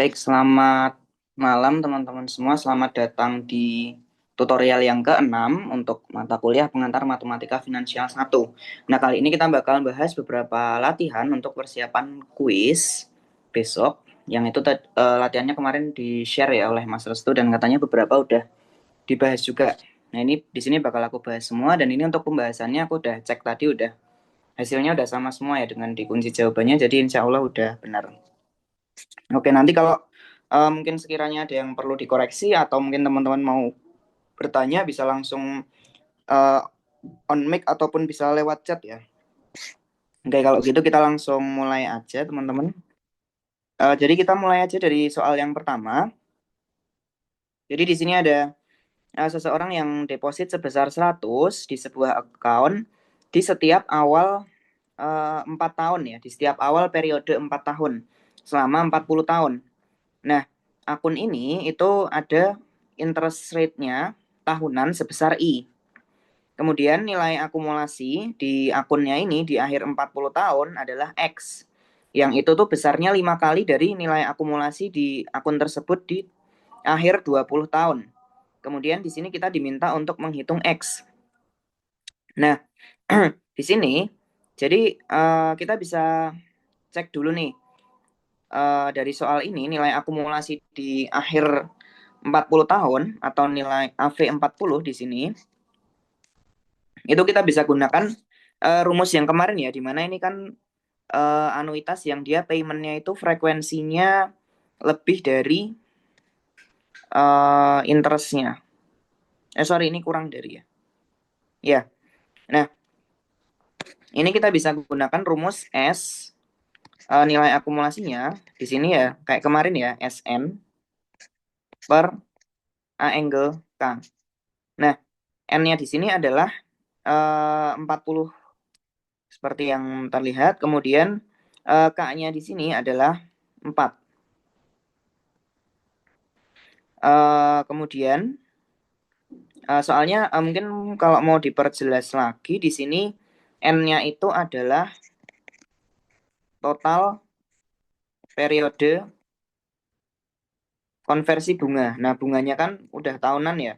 Baik, selamat malam teman-teman semua. Selamat datang di tutorial yang keenam untuk mata kuliah pengantar Matematika Finansial 1. Nah, kali ini kita bakal bahas beberapa latihan untuk persiapan kuis besok. Yang itu latihannya kemarin di-share ya oleh Mas Restu dan katanya beberapa udah dibahas juga. Nah, ini di sini bakal aku bahas semua dan ini untuk pembahasannya aku udah cek tadi udah hasilnya udah sama semua ya dengan dikunci jawabannya jadi insya Allah udah benar. Oke, nanti kalau mungkin sekiranya ada yang perlu dikoreksi atau mungkin teman-teman mau bertanya bisa langsung uh, on mic ataupun bisa lewat chat ya. Oke, kalau gitu kita langsung mulai aja teman-teman. Jadi kita mulai aja dari soal yang pertama. Jadi di sini ada seseorang yang deposit sebesar 100 di sebuah account di setiap awal 4 tahun ya, di setiap awal periode 4 tahun selama 40 tahun. Nah, akun ini itu ada interest rate-nya tahunan sebesar I. Kemudian nilai akumulasi di akunnya ini di akhir 40 tahun adalah X. Yang itu tuh besarnya 5 kali dari nilai akumulasi di akun tersebut di akhir 20 tahun. Kemudian di sini kita diminta untuk menghitung X. Nah, di sini jadi kita bisa cek dulu nih dari soal ini nilai akumulasi di akhir 40 tahun atau nilai AV40 di sini itu kita bisa gunakan rumus yang kemarin ya, di mana ini kan anuitas yang dia paymentnya itu frekuensinya lebih dari interestnya. Sorry, ini kurang dari ya. Ya, nah ini kita bisa gunakan rumus S nilai akumulasinya di sini ya kayak kemarin ya SN per A angle K. Nah, N-nya di sini adalah 40 seperti yang terlihat. Kemudian K-nya di sini adalah 4. Kemudian soalnya mungkin kalau mau diperjelas lagi di sini N-nya itu adalah total periode konversi bunga. Nah, bunganya kan udah tahunan ya.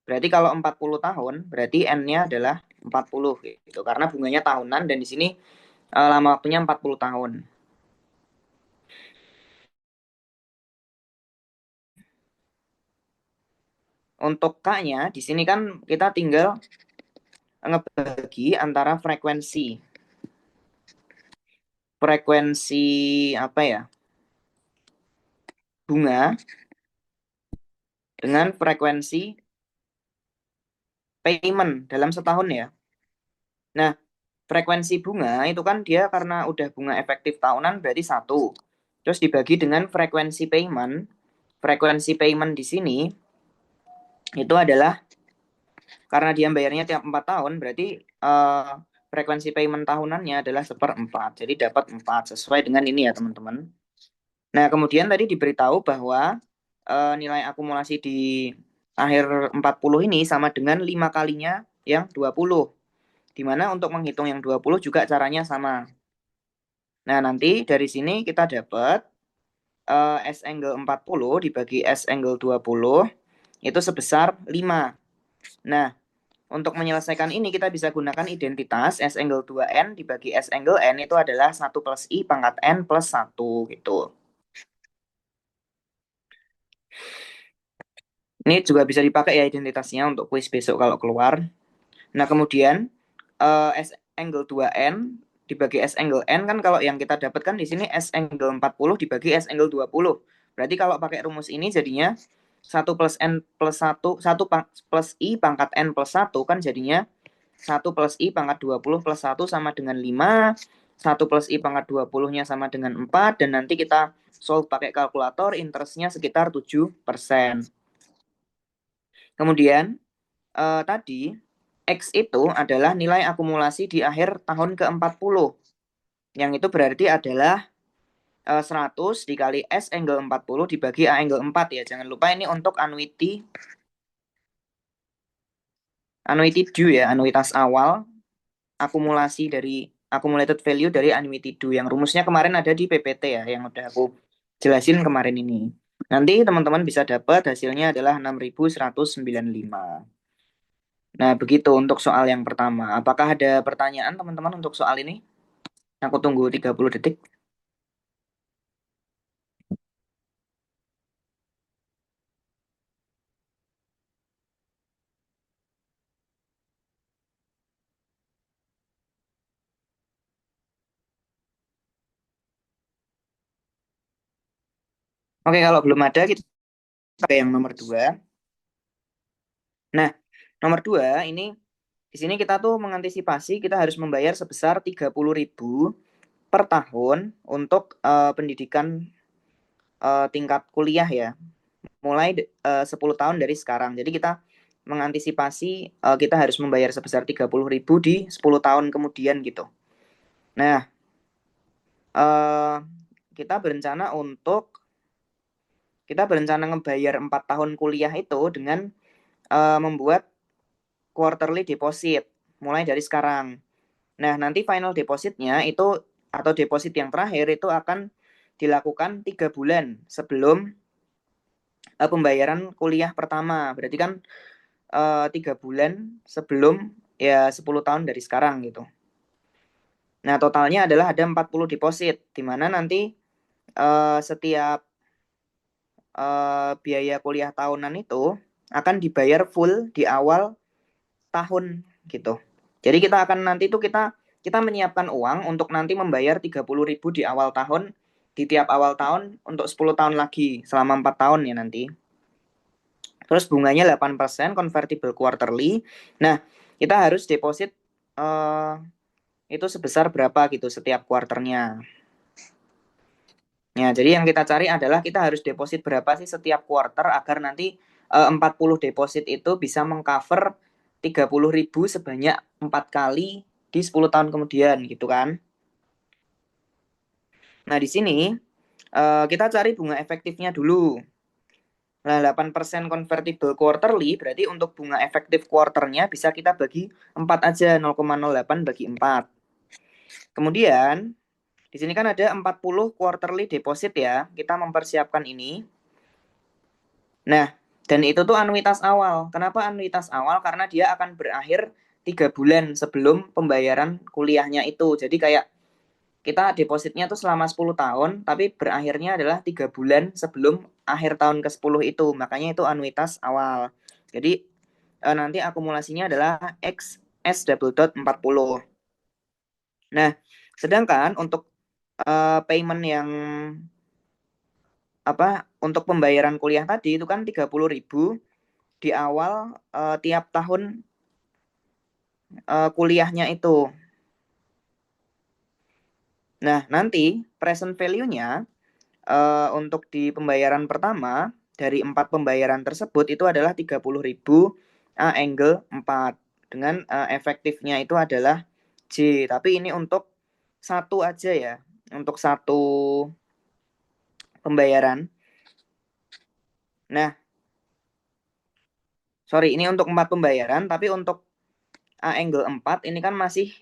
Berarti kalau 40 tahun, berarti N-nya adalah 40 gitu. Karena bunganya tahunan dan di sini lama waktunya 40 tahun. Untuk K-nya di sini kan kita tinggal ngebagi antara frekuensi apa ya? Bunga dengan frekuensi payment dalam setahun ya. Nah, frekuensi bunga itu kan dia karena udah bunga efektif tahunan berarti 1. Terus dibagi dengan frekuensi payment. Frekuensi payment di sini itu adalah karena dia bayarnya tiap 4 tahun berarti frekuensi payment tahunannya adalah 1/4. Jadi dapat 4 sesuai dengan ini ya teman-teman. Nah, kemudian tadi diberitahu bahwa nilai akumulasi di akhir 40 ini sama dengan 5 kalinya yang 20. Di mana untuk menghitung yang 20 juga caranya sama. Nah, nanti dari sini kita dapat S angle 40 dibagi S angle 20 itu sebesar 5. Nah, untuk menyelesaikan ini kita bisa gunakan identitas S angle 2N dibagi S angle N itu adalah 1 plus I pangkat N plus 1 gitu. Ini juga bisa dipakai ya identitasnya untuk kuis besok kalau keluar. Nah, kemudian S angle 2N dibagi S angle N kan kalau yang kita dapatkan di sini S angle 40 dibagi S angle 20. Berarti kalau pakai rumus ini jadinya 1 plus N plus 1, 1 plus I pangkat N plus 1 kan jadinya 1 plus I pangkat 20 plus 1 sama dengan 5. 1 plus I pangkat 20-nya sama dengan 4. Dan nanti kita solve pakai kalkulator, interestnya sekitar 7%. Kemudian tadi X itu adalah nilai akumulasi di akhir tahun ke-40. Yang itu berarti adalah 100 dikali S angle 40 dibagi A angle 4 ya. Jangan lupa ini untuk annuity due ya, anuitas awal akumulasi dari accumulated value dari annuity due yang rumusnya kemarin ada di PPT ya yang udah aku jelasin kemarin ini. Nanti teman-teman bisa dapat hasilnya adalah 6.195. Nah, begitu untuk soal yang pertama. Apakah ada pertanyaan teman-teman untuk soal ini? Aku tunggu 30 detik. Oke, kalau belum ada, kita pakai yang nomor 2. Nah, nomor 2 ini, di sini kita tuh mengantisipasi kita harus membayar sebesar 30.000 per tahun untuk pendidikan tingkat kuliah ya. Mulai 10 tahun dari sekarang. Jadi kita mengantisipasi kita harus membayar sebesar 30.000 di 10 tahun kemudian gitu. Nah, eh, kita berencana ngebayar 4 tahun kuliah itu dengan membuat quarterly deposit mulai dari sekarang. Nah, nanti final depositnya itu atau deposit yang terakhir itu akan dilakukan 3 bulan sebelum pembayaran kuliah pertama. Berarti kan 3 bulan sebelum ya 10 tahun dari sekarang gitu. Nah, totalnya adalah ada 40 deposit, di mana nanti setiap biaya kuliah tahunan itu akan dibayar full di awal tahun gitu. Jadi kita akan nanti itu kita menyiapkan uang untuk nanti membayar 30.000 di awal tahun, di tiap awal tahun untuk 10 tahun lagi selama 4 tahun ya nanti. Terus bunganya 8% convertible quarterly. Nah, kita harus deposit itu sebesar berapa gitu setiap kuarternya. Ya, jadi yang kita cari adalah kita harus deposit berapa sih setiap quarter agar nanti 40 deposit itu bisa mengcover 30.000 sebanyak 4 kali di 10 tahun kemudian gitu kan. Nah, di sini kita cari bunga efektifnya dulu. Nah, 8% convertible quarterly berarti untuk bunga efektif quarternya bisa kita bagi 4 aja, 0,08 bagi 4. Kemudian di sini kan ada 40 quarterly deposit ya. Kita mempersiapkan ini. Nah, dan itu tuh anuitas awal. Kenapa anuitas awal? Karena dia akan berakhir 3 bulan sebelum pembayaran kuliahnya itu. Jadi kayak kita depositnya tuh selama 10 tahun, tapi berakhirnya adalah 3 bulan sebelum akhir tahun ke-10 itu. Makanya itu anuitas awal. Jadi nanti akumulasinya adalah X S double dot 40. Nah, sedangkan untuk payment yang apa untuk pembayaran kuliah tadi itu kan 30.000 di awal tiap tahun kuliahnya itu. Nah, nanti present value-nya untuk di pembayaran pertama dari 4 pembayaran tersebut itu adalah 30.000 A angle 4 dengan efektifnya itu adalah J. Tapi ini untuk satu aja ya, untuk satu pembayaran. Nah, sorry ini untuk 4 pembayaran, tapi untuk A angle 4 ini kan masih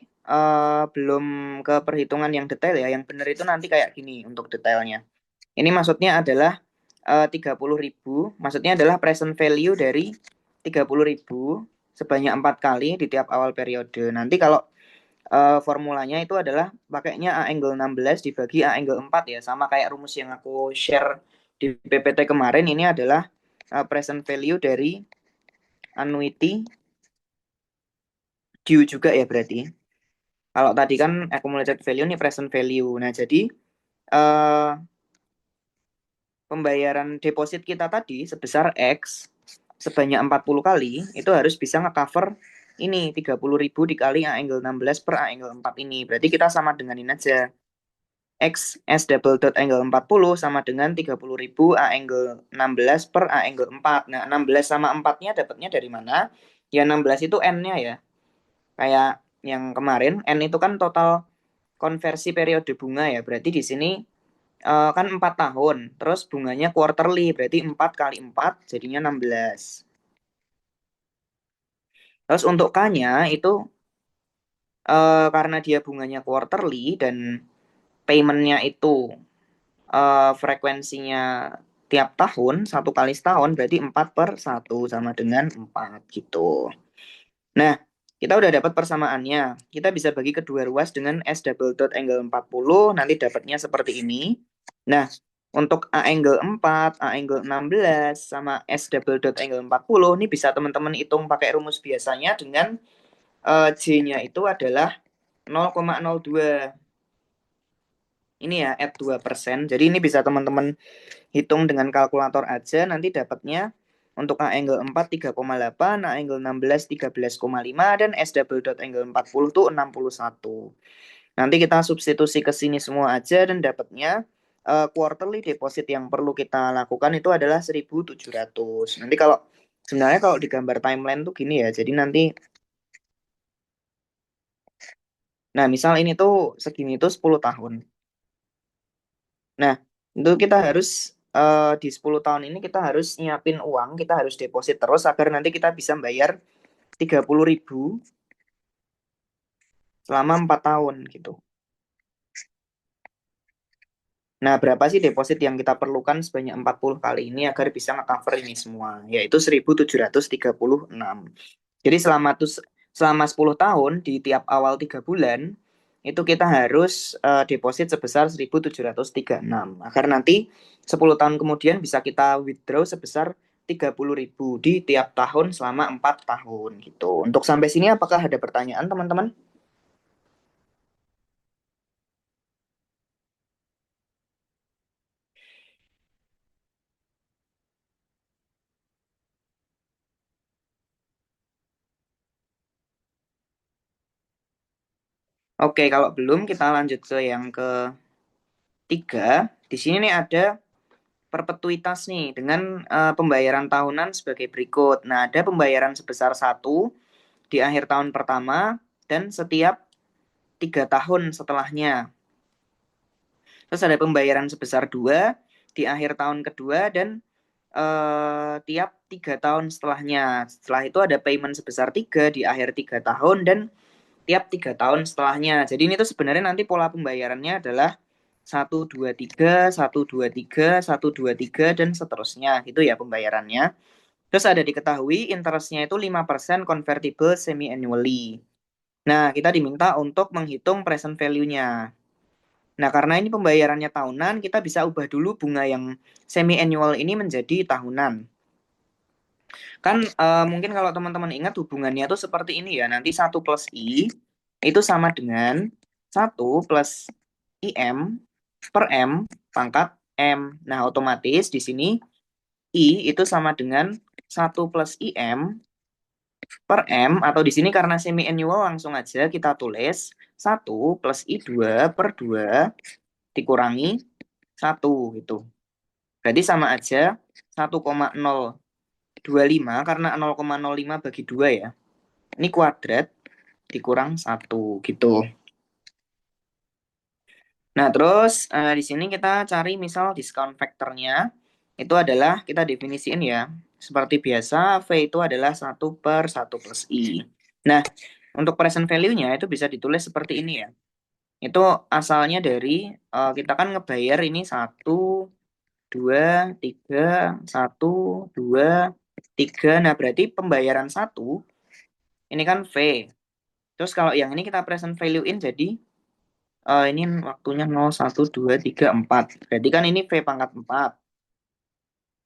belum ke perhitungan yang detail ya. Yang benar itu nanti kayak gini untuk detailnya. Ini maksudnya adalah 30.000, maksudnya adalah present value dari 30.000 sebanyak 4 kali di tiap awal periode. Nanti kalau formulanya itu adalah pakainya A angle 16 dibagi A angle 4 ya. Sama kayak rumus yang aku share di PPT kemarin, ini adalah present value dari annuity due juga ya berarti. Kalau tadi kan accumulated value ini present value. Nah, jadi pembayaran deposit kita tadi sebesar X sebanyak 40 kali itu harus bisa nge-cover ini 30.000 dikali A angle 16 per A angle 4 ini. Berarti kita sama dengan ini aja. X S double dot angle 40 sama dengan 30.000 A angle 16 per A angle 4. Nah, 16 sama 4-nya dapatnya dari mana? Ya 16 itu N-nya ya. Kayak yang kemarin, N itu kan total konversi periode bunga ya. Berarti di sini kan 4 tahun. Terus bunganya quarterly, berarti 4 kali 4 jadinya 16. Terus untuk K-nya itu karena dia bunganya quarterly dan paymentnya itu frekuensinya tiap tahun, 1 kali setahun, berarti 4/1 sama dengan 4 gitu. Nah, kita udah dapat persamaannya. Kita bisa bagi kedua ruas dengan S double dot angle 40, nanti dapatnya seperti ini. Nah, untuk A angle 4, A angle 16, sama S double dot angle 40, ini bisa teman-teman hitung pakai rumus biasanya dengan J-nya itu adalah 0,02. Ini ya, add 2%. Jadi ini bisa teman-teman hitung dengan kalkulator aja, nanti dapatnya untuk A angle 4 3,8, A angle 16 13,5, dan S double dot angle 40 tuh 61. Nanti kita substitusi ke sini semua aja dan dapatnya quarterly deposit yang perlu kita lakukan itu adalah 1.700. Nanti kalau sebenarnya kalau di gambar timeline tuh gini ya. Jadi nanti nah, misal ini tuh segini tuh 10 tahun. Nah, itu kita harus di 10 tahun ini kita harus nyiapin uang, kita harus deposit terus agar nanti kita bisa bayar 30.000 selama 4 tahun gitu. Nah, berapa sih deposit yang kita perlukan sebanyak 40 kali ini agar bisa nge-cover ini semua? Yaitu 1.736. Jadi selama 10 tahun di tiap awal 3 bulan itu kita harus deposit sebesar 1.736 agar nanti 10 tahun kemudian bisa kita withdraw sebesar 30.000 di tiap tahun selama 4 tahun gitu. Untuk sampai sini apakah ada pertanyaan teman-teman? Oke, kalau belum kita lanjut ke yang ketiga. Di sini nih ada perpetuitas nih dengan pembayaran tahunan sebagai berikut. Nah, ada pembayaran sebesar 1 di akhir tahun pertama dan setiap 3 tahun setelahnya. Terus ada pembayaran sebesar 2 di akhir tahun kedua dan tiap 3 tahun setelahnya. Setelah itu ada payment sebesar 3 di akhir 3 tahun dan tiap 3 tahun setelahnya. Jadi ini tuh sebenarnya nanti pola pembayarannya adalah 1, 2, 3, 1, 2, 3, 1, 2, 3, dan seterusnya. Itu ya pembayarannya. Terus ada diketahui interestnya itu 5% convertible semi-annually. Nah, kita diminta untuk menghitung present value-nya. Nah, karena ini pembayarannya tahunan, kita bisa ubah dulu bunga yang semi-annual ini menjadi tahunan. Kan mungkin kalau teman-teman ingat hubungannya tuh seperti ini ya. Nanti 1 plus I itu sama dengan 1 plus IM per M pangkat M. Nah, otomatis di sini I itu sama dengan 1 plus IM per M, atau di sini karena semi annual langsung aja kita tulis 1 plus I2 per 2 dikurangi 1 gitu. Berarti sama aja 1,025 karena 0,05 bagi 2 ya. Ini kuadrat dikurang 1 gitu. Nah, terus di sini kita cari misal discount factornya. Itu adalah kita definisiin ya. Seperti biasa, V itu adalah 1/1 plus I. Nah, untuk present value-nya itu bisa ditulis seperti ini ya. Itu asalnya dari, kita kan ngebayar ini 1, 2, 3, 1, 2, 3. Nah, berarti pembayaran 1, ini kan V. Terus kalau yang ini kita present value-in jadi ini waktunya 0, 1, 2, 3, 4. Berarti kan ini V pangkat 4.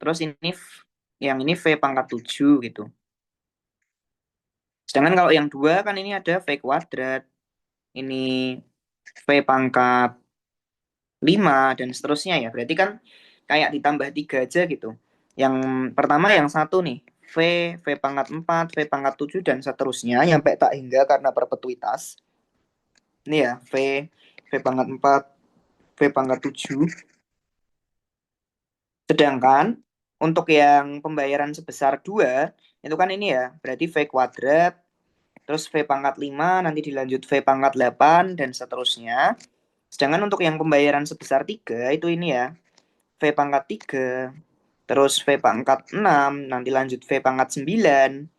Terus ini yang ini V pangkat 7 gitu. Sedangkan kalau yang 2 kan ini ada V kuadrat. Ini V pangkat 5 dan seterusnya ya. Berarti kan kayak ditambah 3 aja gitu. Yang pertama yang satu nih. V, V pangkat 4, V pangkat 7 dan seterusnya. Sampai tak hingga karena perpetuitas. Ini ya, V pangkat 4, V pangkat 7. Sedangkan untuk yang pembayaran sebesar 2, itu kan ini ya, berarti V kuadrat, terus V pangkat 5, nanti dilanjut V pangkat 8, dan seterusnya. Sedangkan untuk yang pembayaran sebesar 3, itu ini ya, V pangkat 3, terus V pangkat 6, nanti lanjut V pangkat 9,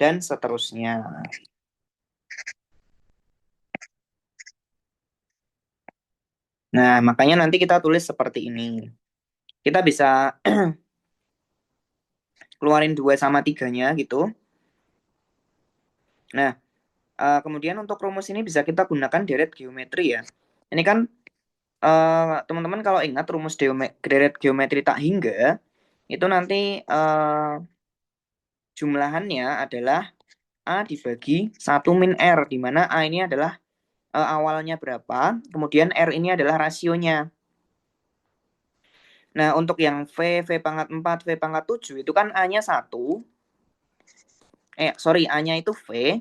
dan seterusnya. Nah, makanya nanti kita tulis seperti ini. Kita bisa keluarin 2 sama 3-nya gitu. Nah, kemudian untuk rumus ini bisa kita gunakan deret geometri ya. Ini kan teman-teman kalau ingat rumus deret geometri tak hingga, itu nanti jumlahannya adalah A dibagi 1 min R, di mana A ini adalah awalnya berapa, kemudian R ini adalah rasionya. Nah, untuk yang V pangkat 4, V pangkat 7, itu kan A-nya 1, A-nya itu V,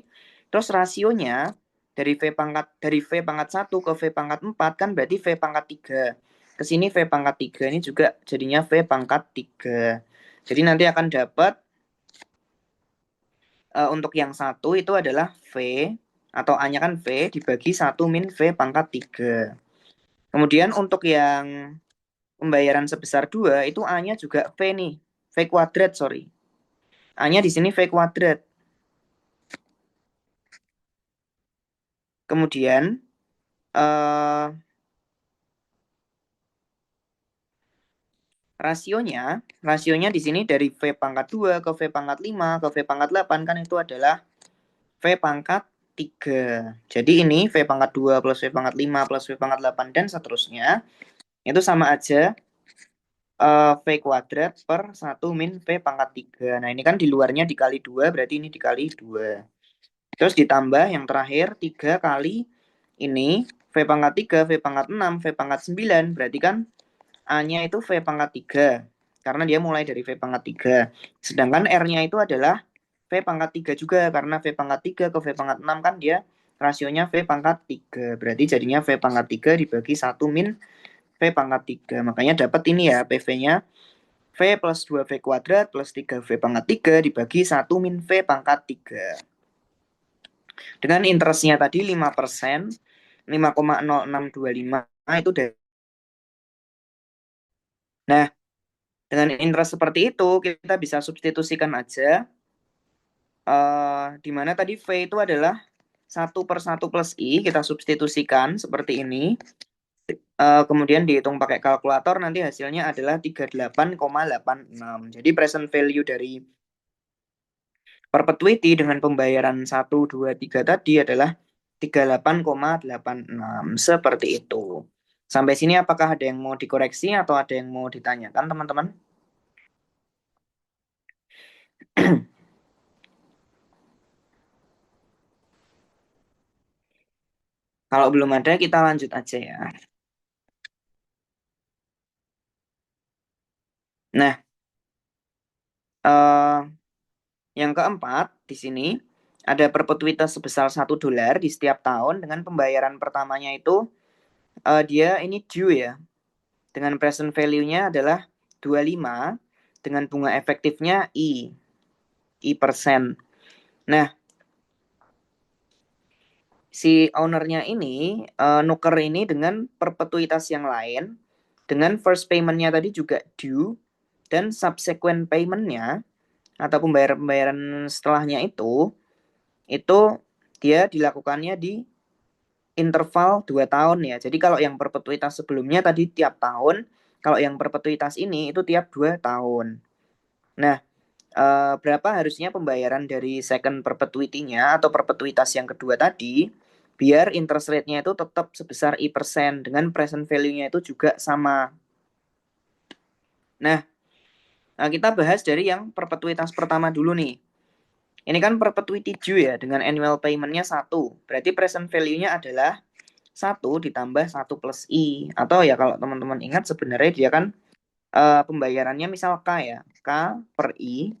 terus rasionya dari V pangkat 1 ke V pangkat 4 kan berarti V pangkat 3. Ke sini V pangkat 3 ini juga jadinya V pangkat 3. Jadi nanti akan dapat untuk yang 1 itu adalah V, atau A-nya kan V, dibagi 1 min V pangkat 3. Kemudian untuk yang pembayaran sebesar 2, itu A-nya juga V nih, V kuadrat, sorry. A-nya di sini V kuadrat. Kemudian rasionya di sini dari V pangkat 2 ke V pangkat 5 ke V pangkat 8 kan itu adalah V pangkat 3. Jadi ini V pangkat 2 plus V pangkat 5 plus V pangkat 8 dan seterusnya itu sama aja V kuadrat per 1 min V pangkat 3. Nah ini kan di luarnya dikali 2, berarti ini dikali 2. Terus ditambah yang terakhir 3 kali ini V pangkat 3, V pangkat 6, V pangkat 9. Berarti kan A-nya itu V pangkat 3. Karena dia mulai dari V pangkat 3. Sedangkan R-nya itu adalah V pangkat 3 juga. Karena V pangkat 3 ke V pangkat 6 kan dia rasionya V pangkat 3. Berarti jadinya V pangkat 3 dibagi 1 min V pangkat 3. Makanya dapat ini ya PV-nya V plus 2V kuadrat plus 3V pangkat 3 dibagi 1 min V pangkat 3. Dengan interestnya tadi 5%, 5,0625 itu deh. Nah, dengan interest seperti itu, kita bisa substitusikan aja. Di mana tadi V itu adalah 1 per 1 plus I, kita substitusikan seperti ini. Kemudian dihitung pakai kalkulator, nanti hasilnya adalah 38,86. Jadi present value dari perpetuity dengan pembayaran 1, 2, 3 tadi adalah 38,86. Seperti itu. Sampai sini apakah ada yang mau dikoreksi atau ada yang mau ditanyakan, teman-teman? Kalau belum ada, kita lanjut aja ya. Nah, eh, yang keempat di sini ada perpetuitas sebesar $1 di setiap tahun dengan pembayaran pertamanya itu dia ini due ya. Dengan present value-nya adalah 25 dengan bunga efektifnya I persen. Nah, si ownernya ini nuker ini dengan perpetuitas yang lain, dengan first payment-nya tadi juga due, dan subsequent payment-nya atau pembayaran-pembayaran setelahnya itu dia dilakukannya di interval 2 tahun ya. Jadi kalau yang perpetuitas sebelumnya tadi tiap tahun, kalau yang perpetuitas ini itu tiap 2 tahun. Nah, berapa harusnya pembayaran dari second perpetuity-nya atau perpetuitas yang kedua tadi, biar interest rate-nya itu tetap sebesar I% dengan present value-nya itu juga sama. Nah, kita bahas dari yang perpetuitas pertama dulu nih. Ini kan perpetuity due ya, dengan annual payment-nya 1. Berarti present value-nya adalah 1 ditambah 1 plus I. Atau ya kalau teman-teman ingat sebenarnya dia kan pembayarannya misal K ya. K per I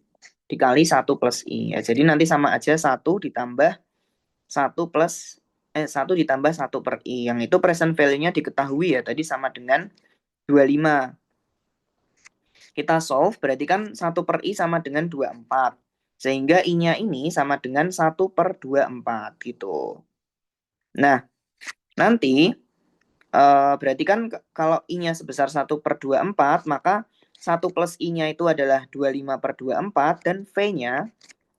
dikali 1 plus I. Ya, jadi nanti sama aja 1 ditambah 1 ditambah 1 per I. Yang itu present value-nya diketahui ya. Tadi sama dengan 25. Kita solve berarti kan 1 per I sama dengan 24. Sehingga I-nya ini sama dengan 1 per 24 gitu. Nah, nanti berarti kan kalau I-nya sebesar 1 per 24, maka 1 plus I-nya itu adalah 25 per 24, dan V-nya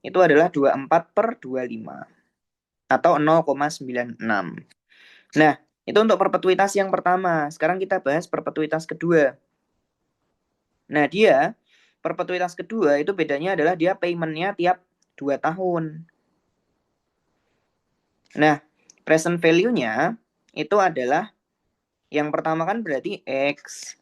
itu adalah 24 per 25. Atau 0,96. Nah, Itu untuk perpetuitas yang pertama. Sekarang kita bahas perpetuitas kedua. Nah, perpetuitas kedua itu bedanya adalah dia payment-nya tiap 2 tahun. Nah, present value-nya itu adalah yang pertama kan berarti X.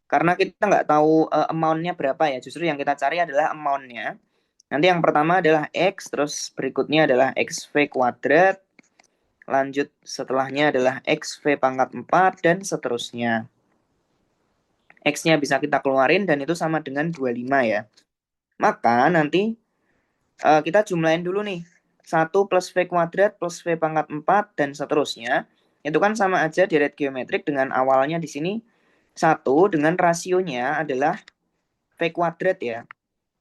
Karena kita nggak tahu amount-nya berapa ya. Justru yang kita cari adalah amount-nya. Nanti yang pertama adalah X, terus berikutnya adalah XV kuadrat. Lanjut setelahnya adalah XV pangkat 4, dan seterusnya. X-nya bisa kita keluarin dan itu sama dengan 25 ya. Maka nanti kita jumlahin dulu nih. 1 plus V kuadrat plus V pangkat 4 dan seterusnya. Itu kan sama aja deret geometrik dengan awalnya di sini 1 dengan rasionya adalah V kuadrat ya.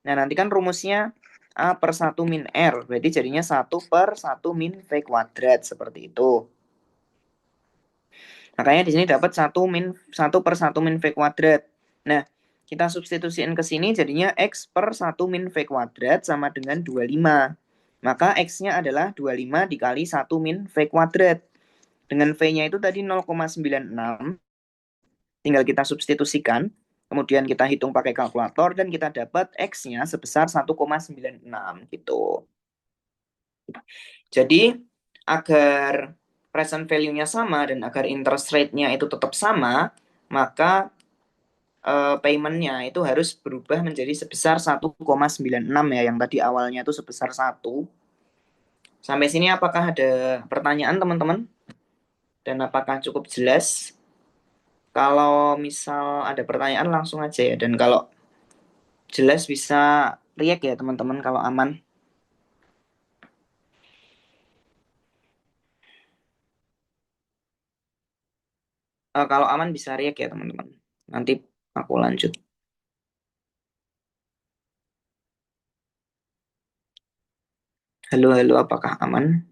Nah, nanti kan rumusnya A per 1 min R. Berarti jadinya 1 per 1 min V kuadrat. Seperti itu. Makanya di sini dapat 1 per 1 min V kuadrat. Nah, kita substitusiin ke sini jadinya X per 1 min V kuadrat sama dengan 25. Maka X-nya adalah 25 dikali 1 min V kuadrat. Dengan V-nya itu tadi 0,96. Tinggal kita substitusikan. Kemudian kita hitung pakai kalkulator dan kita dapat X-nya sebesar 1,96 gitu. Jadi, agar present value-nya sama dan agar interest rate-nya itu tetap sama, maka payment-nya itu harus berubah menjadi sebesar 1,96 ya, yang tadi awalnya itu sebesar 1. Sampai sini apakah ada pertanyaan teman-teman? Dan apakah cukup jelas? Kalau misal ada pertanyaan langsung aja ya, dan kalau jelas bisa react ya teman-teman kalau aman. Kalau aman bisa react ya teman-teman. Nanti aku lanjut. Halo, halo, apakah aman?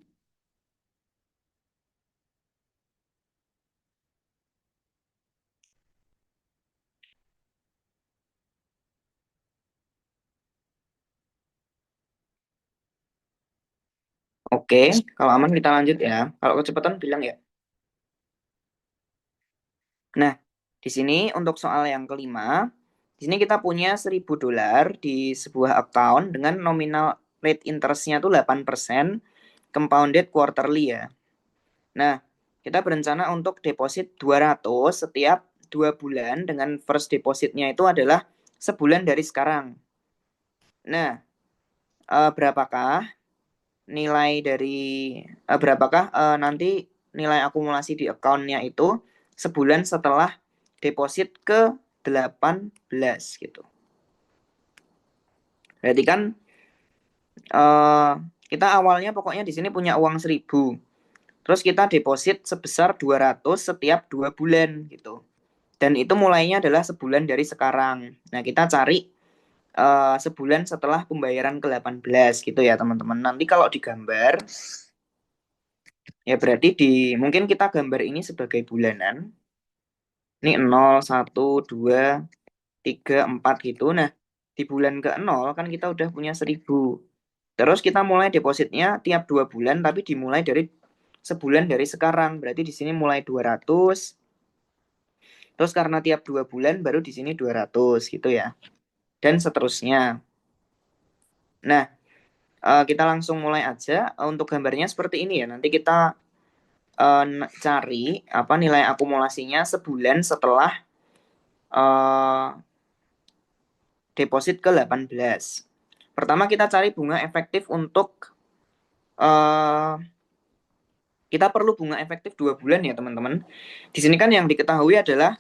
Oke, kalau aman kita lanjut ya. Kalau kecepatan bilang ya. Nah, di sini untuk soal yang kelima, di sini kita punya $1.000 di sebuah account dengan nominal rate interest-nya tuh 8%, compounded quarterly ya. Nah, kita berencana untuk deposit 200 setiap 2 bulan dengan first depositnya itu adalah sebulan dari sekarang. Nah, berapakah nanti nilai akumulasi di account-nya itu sebulan setelah deposit ke 18 gitu. Berarti kan kita awalnya pokoknya di sini punya uang 1.000. Terus kita deposit sebesar 200 setiap 2 bulan gitu. Dan itu mulainya adalah sebulan dari sekarang. Nah, kita cari sebulan setelah pembayaran ke-18 gitu ya, teman-teman. Nanti kalau digambar ya berarti mungkin kita gambar ini sebagai bulanan. Ini 0, 1, 2, 3, 4 gitu. Nah, di bulan ke-0 kan kita udah punya 1.000. Terus kita mulai depositnya tiap 2 bulan, tapi dimulai dari sebulan dari sekarang. Berarti di sini mulai 200. Terus karena tiap 2 bulan baru di sini 200 gitu ya. Dan seterusnya. Nah, kita langsung mulai aja. Untuk gambarnya seperti ini ya. Nanti kita cari nilai akumulasinya sebulan setelah deposit ke-18. Pertama kita cari bunga efektif untuk kita perlu bunga efektif 2 bulan ya teman-teman. Di sini kan yang diketahui adalah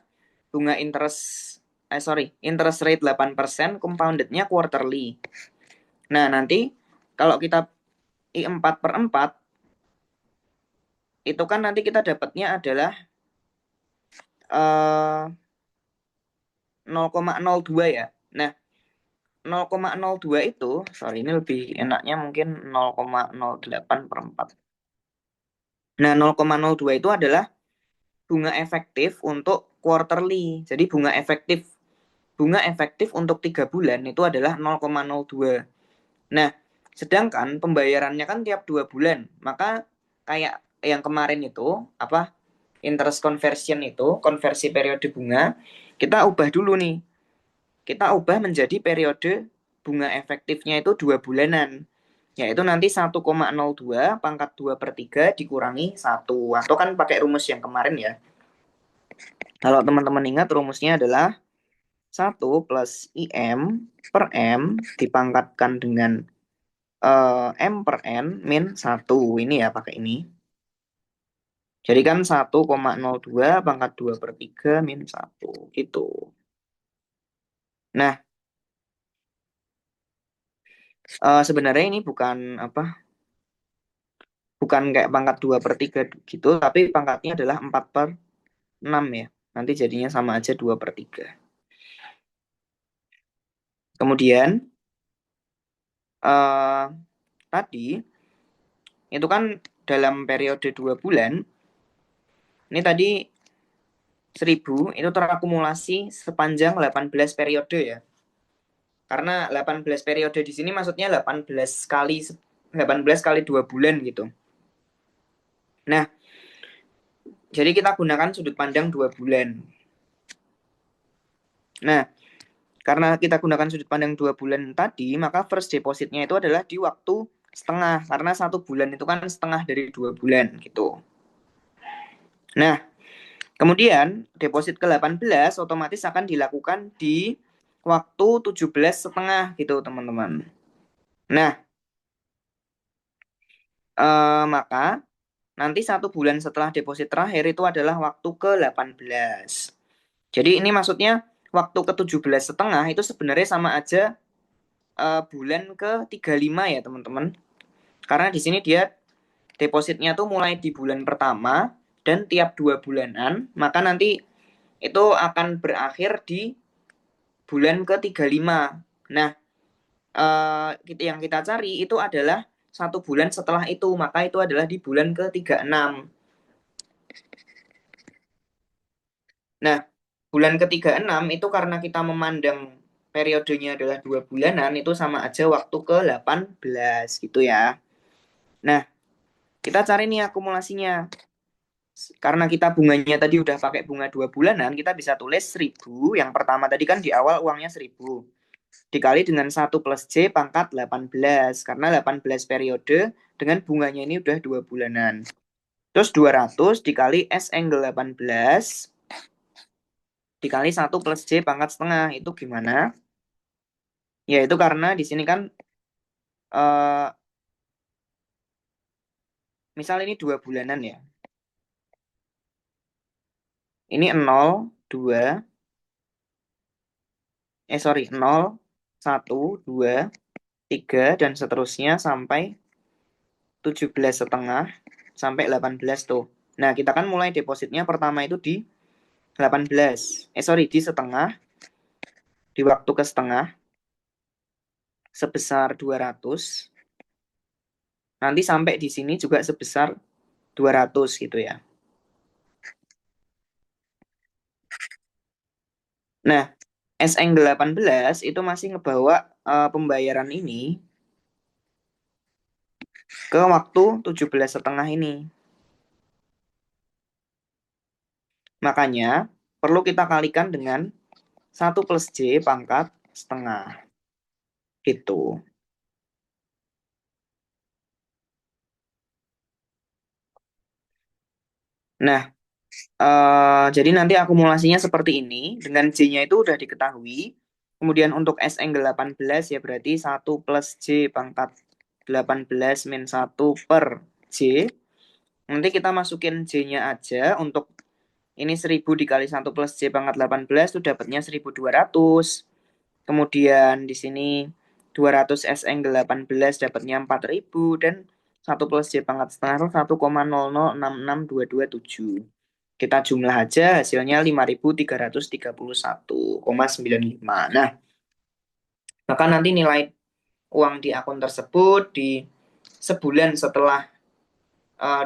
bunga interest rate 8%, compoundednya quarterly. Nah, nanti kalau kita I4/4 itu kan nanti kita dapatnya adalah 0,02 ya. Nah, 0,02 itu, ini lebih enaknya mungkin 0,08/4. Nah, 0,02 itu adalah bunga efektif untuk quarterly. Jadi bunga efektif untuk 3 bulan itu adalah 0,02. Nah, sedangkan pembayarannya kan tiap 2 bulan. Maka kayak yang kemarin itu interest conversion itu, konversi periode bunga, kita ubah dulu nih. Kita ubah menjadi periode bunga efektifnya itu 2 bulanan. Yaitu nanti 1,02 pangkat 2 per 3 dikurangi 1. Atau kan pakai rumus yang kemarin ya. Kalau teman-teman ingat rumusnya adalah 1 plus IM per M dipangkatkan dengan M per N min 1. Ini ya pakai ini. Jadi kan 1,02 pangkat 2 per 3 min 1. Gitu. Nah, sebenarnya ini bukan apa, bukan kayak pangkat 2 per 3 gitu, tapi pangkatnya adalah 4 per 6 ya. Nanti jadinya sama aja 2 per 3. Kemudian, eh, tadi, itu kan dalam periode 2 bulan, ini tadi 1000 itu terakumulasi sepanjang 18 periode ya. Karena 18 periode di sini maksudnya 18 kali 2 bulan gitu. Nah, jadi kita gunakan sudut pandang 2 bulan. Nah, karena kita gunakan sudut pandang 2 bulan tadi, maka first depositnya itu adalah di waktu setengah. Karena 1 bulan itu kan setengah dari 2 bulan gitu. Nah, kemudian deposit ke-18 otomatis akan dilakukan di waktu 17 setengah gitu teman-teman. Nah, maka nanti 1 bulan setelah deposit terakhir itu adalah waktu ke-18. Jadi ini maksudnya waktu ke-17 setengah itu sebenarnya sama aja bulan ke-35 ya teman-teman. Karena di sini dia depositnya tuh mulai di bulan pertama dan tiap 2 bulanan, maka nanti itu akan berakhir di bulan ke-35. Nah, yang kita cari itu adalah 1 bulan setelah itu, maka itu adalah di bulan ke-36. Nah, bulan ke-36 itu karena kita memandang periodenya adalah 2 bulanan, itu sama aja waktu ke-18 gitu ya. Nah, kita cari nih akumulasinya. Karena kita bunganya tadi udah pakai bunga 2 bulanan, kita bisa tulis 1000. Yang pertama tadi kan di awal uangnya 1000. Dikali dengan 1 plus J pangkat 18. Karena 18 periode dengan bunganya ini udah 2 bulanan. Terus 200 dikali S angle 18 dikali 1 plus J pangkat setengah. Itu gimana? Ya itu karena di sini kan misal ini 2 bulanan ya. Ini 0, 2, sorry, 0, 1, 2, 3, dan seterusnya sampai 17 setengah sampai 18 tuh. Nah, kita kan mulai depositnya pertama itu di 18. Sorry, di setengah, di waktu ke setengah, sebesar 200. Nanti sampai di sini juga sebesar 200 gitu ya. Nah, S angle 18 itu masih ngebawa pembayaran ini ke waktu 17 setengah ini. Makanya perlu kita kalikan dengan 1 plus J pangkat setengah. Gitu. Nah, jadi nanti akumulasinya seperti ini. Dengan J-nya itu udah diketahui. Kemudian untuk S angle 18 ya berarti 1 plus J pangkat 18 min 1 per J. Nanti kita masukin J-nya aja. Untuk ini 1000 dikali 1 plus J pangkat 18 itu dapatnya 1200. Kemudian di sini 200 S angle 18 dapatnya 4000 dan 1 plus J pangkat setengah itu 1,0066227. Kita jumlah aja hasilnya 5.331,95. Nah, maka nanti nilai uang di akun tersebut di sebulan setelah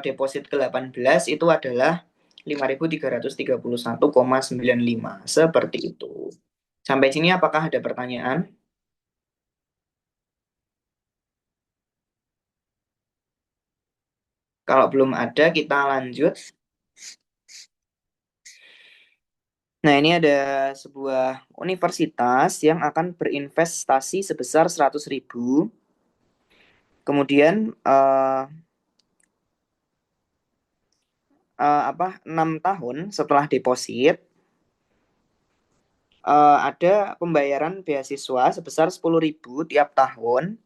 deposit ke-18 itu adalah 5.331,95. Seperti itu. Sampai sini apakah ada pertanyaan? Kalau belum ada, kita lanjut. Nah, ini ada sebuah universitas yang akan berinvestasi sebesar 100.000. Kemudian apa 6 tahun setelah deposit ada pembayaran beasiswa sebesar 10.000 tiap tahun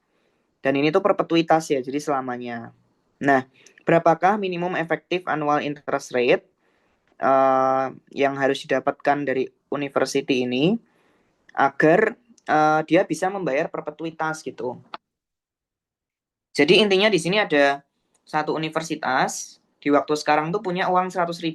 dan ini tuh perpetuitas ya, jadi selamanya. Nah, berapakah minimum efektif annual interest rate yang harus didapatkan dari university ini agar dia bisa membayar perpetuitas gitu. Jadi intinya di sini ada satu universitas di waktu sekarang tuh punya uang 100.000.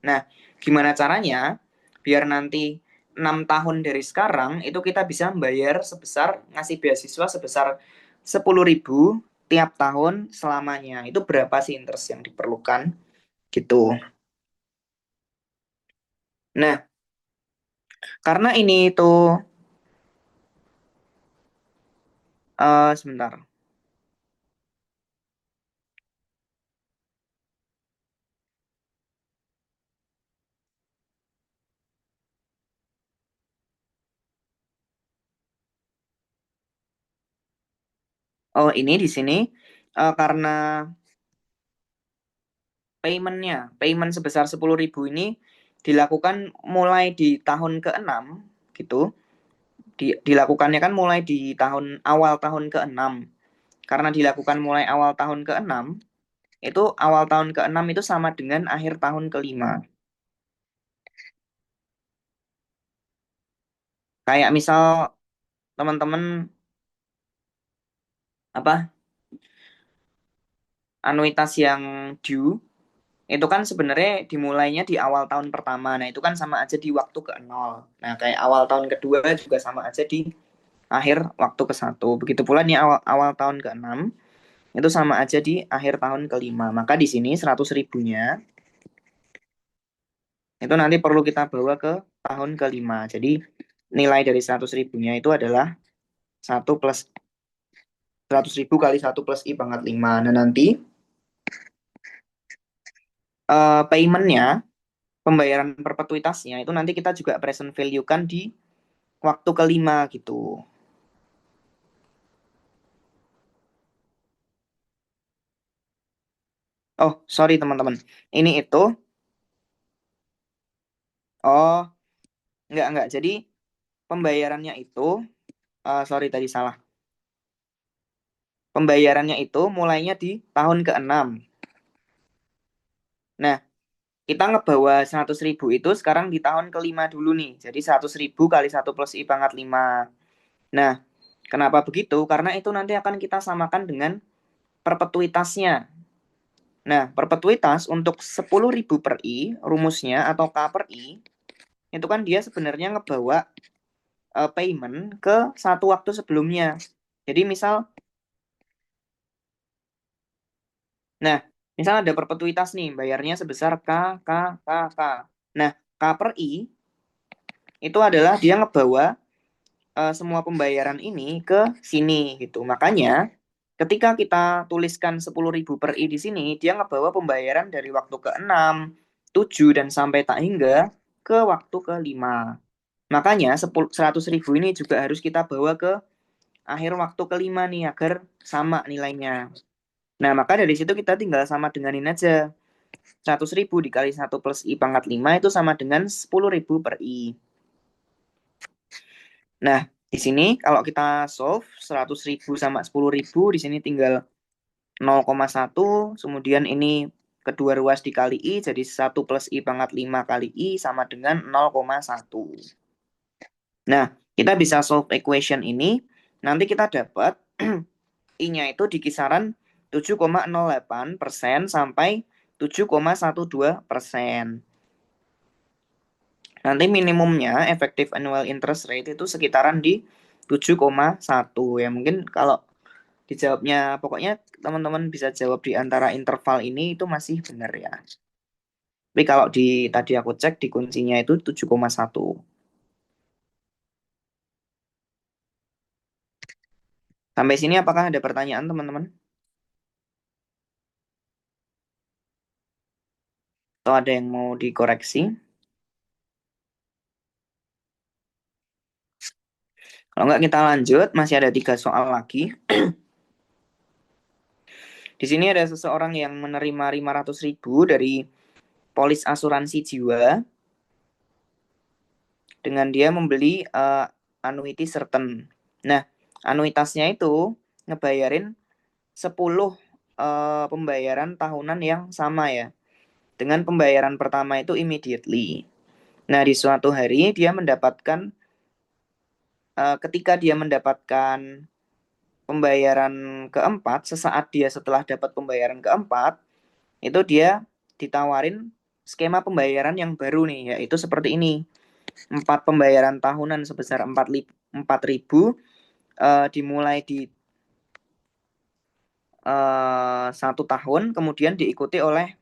Nah, gimana caranya biar nanti 6 tahun dari sekarang itu kita bisa membayar sebesar ngasih beasiswa sebesar 10.000 tiap tahun selamanya. Itu berapa sih interest yang diperlukan gitu. Nah, karena ini tuh sebentar. Oh, ini di sini karena payment sebesar 10.000 ini dilakukan mulai di tahun ke-6 gitu. Dilakukannya kan mulai di awal tahun ke-6. Karena dilakukan mulai awal tahun ke-6, itu awal tahun ke-6 itu sama dengan akhir tahun ke-5. Kayak misal teman-teman apa anuitas yang due itu kan sebenarnya dimulainya di awal tahun pertama. Nah, itu kan sama aja di waktu ke-0. Nah, kayak awal tahun kedua juga sama aja di akhir waktu ke-1. Begitu pula nih awal tahun ke-6 itu sama aja di akhir tahun ke-5. Maka di sini 100.000-nya itu nanti perlu kita bawa ke tahun ke-5. Jadi nilai dari 100.000-nya itu adalah 100.000 kali 1 plus I pangkat 5. Nah, nanti payment-nya, pembayaran perpetuitasnya itu nanti kita juga present value kan di waktu ke-5 gitu. Oh, sorry teman-teman. Ini itu, oh, enggak. Jadi pembayarannya itu, sorry tadi salah. Pembayarannya itu mulainya di tahun ke-6. Nah, kita ngebawa 100.000 itu sekarang di tahun ke-5 dulu nih. Jadi 100.000 kali 1 plus I pangkat 5. Nah, kenapa begitu? Karena itu nanti akan kita samakan dengan perpetuitasnya. Nah, perpetuitas untuk 10.000 per I, rumusnya atau K per I, itu kan dia sebenarnya ngebawa payment ke satu waktu sebelumnya. Jadi misal ada perpetuitas nih, bayarnya sebesar K, K, K, K. Nah, K per I itu adalah dia ngebawa semua pembayaran ini ke sini gitu. Makanya ketika kita tuliskan 10.000 per I di sini, dia ngebawa pembayaran dari waktu ke-6, 7, dan sampai tak hingga ke waktu ke-5. Makanya 100.000 ini juga harus kita bawa ke akhir waktu ke-5 nih, agar sama nilainya. Nah, maka dari situ kita tinggal sama denganin aja. 100.000 dikali 1 plus I pangkat 5 itu sama dengan 10.000 per I. Nah, di sini kalau kita solve 100.000 sama 10.000, di sini tinggal 0,1, kemudian ini kedua ruas dikali I, jadi 1 plus I pangkat 5 kali I sama dengan 0,1. Nah, kita bisa solve equation ini, nanti kita dapat I-nya itu di kisaran 7,08% sampai 7,12%. Nanti minimumnya effective annual interest rate itu sekitaran di 7,1 ya. Mungkin kalau dijawabnya pokoknya teman-teman bisa jawab di antara interval ini itu masih benar ya. Tapi kalau tadi aku cek di kuncinya itu 7,1. Sampai sini apakah ada pertanyaan teman-teman? Atau ada yang mau dikoreksi? Kalau nggak kita lanjut, masih ada 3 soal lagi. Di sini ada seseorang yang menerima 500.000 dari polis asuransi jiwa dengan dia membeli annuity certain. Nah, anuitasnya itu ngebayarin 10 pembayaran tahunan yang sama ya. Dengan pembayaran pertama itu immediately. Nah, di suatu hari dia mendapatkan ketika dia mendapatkan pembayaran keempat, sesaat dia setelah dapat pembayaran keempat, itu dia ditawarin skema pembayaran yang baru nih, yaitu seperti ini. 4 pembayaran tahunan sebesar 4.000 dimulai di 1 tahun, kemudian diikuti oleh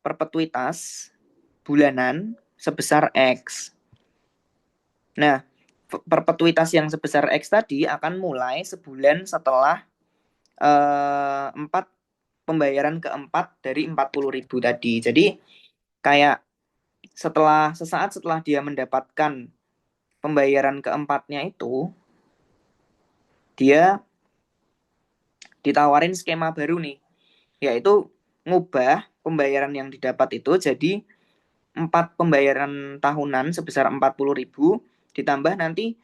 perpetuitas bulanan sebesar X. Nah, perpetuitas yang sebesar X tadi akan mulai sebulan setelah 4 pembayaran keempat dari 40.000 tadi. Jadi kayak sesaat setelah dia mendapatkan pembayaran keempatnya itu, dia ditawarin skema baru nih, yaitu ngubah pembayaran yang didapat itu jadi 4 pembayaran tahunan sebesar 40.000 ditambah nanti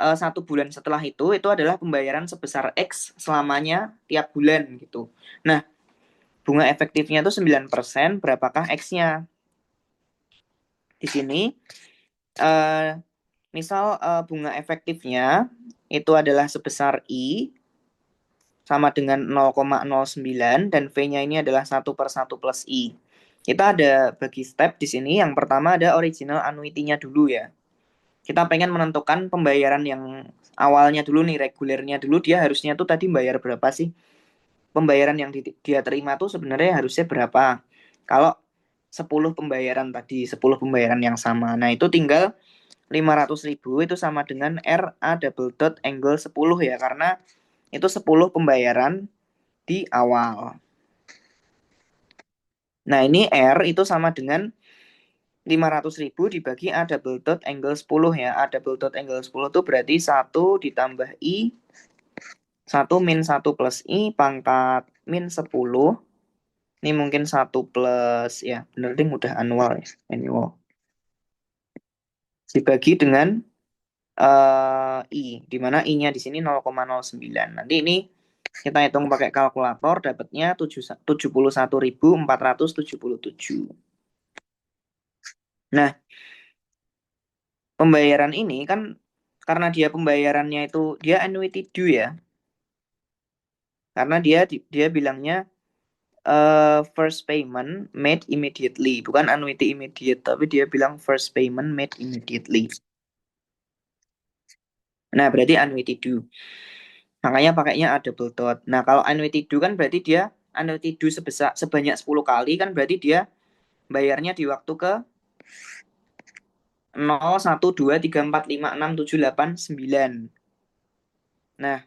1 bulan setelah itu adalah pembayaran sebesar X selamanya tiap bulan gitu. Nah, bunga efektifnya itu 9%, berapakah X-nya? Di sini misal bunga efektifnya itu adalah sebesar I sama dengan 0,09 dan V-nya ini adalah 1/1 plus I. Kita ada bagi step di sini. Yang pertama ada original annuity-nya dulu ya. Kita pengen menentukan pembayaran yang awalnya dulu nih, regulernya dulu, dia harusnya tuh tadi bayar berapa sih? Pembayaran yang dia terima tuh sebenarnya harusnya berapa? Kalau 10 pembayaran tadi, 10 pembayaran yang sama. Nah, itu tinggal 500.000 itu sama dengan RA double dot angle 10 ya, karena itu 10 pembayaran di awal. Nah, ini R itu sama dengan 500.000 dibagi A double dot angle 10 ya. A double dot angle 10 itu berarti 1 ditambah I, 1 min 1 plus I pangkat min 10. Ini mungkin 1 plus, ya bener ding udah annual ya. Annual. Dibagi dengan I, di mana I-nya di sini 0,09. Nanti ini kita hitung pakai kalkulator, dapatnya 71.477. Nah, pembayaran ini kan karena dia pembayarannya itu dia annuity due ya. Karena dia bilangnya first payment made immediately, bukan annuity immediate, tapi dia bilang first payment made immediately. Nah, berarti annuity due. Makanya pakainya A double dot. Nah, kalau annuity due kan berarti dia annuity due sebanyak 10 kali, kan berarti dia bayarnya di waktu ke 0, 1, 2, 3, 4, 5, 6, 7, 8, 9. Nah,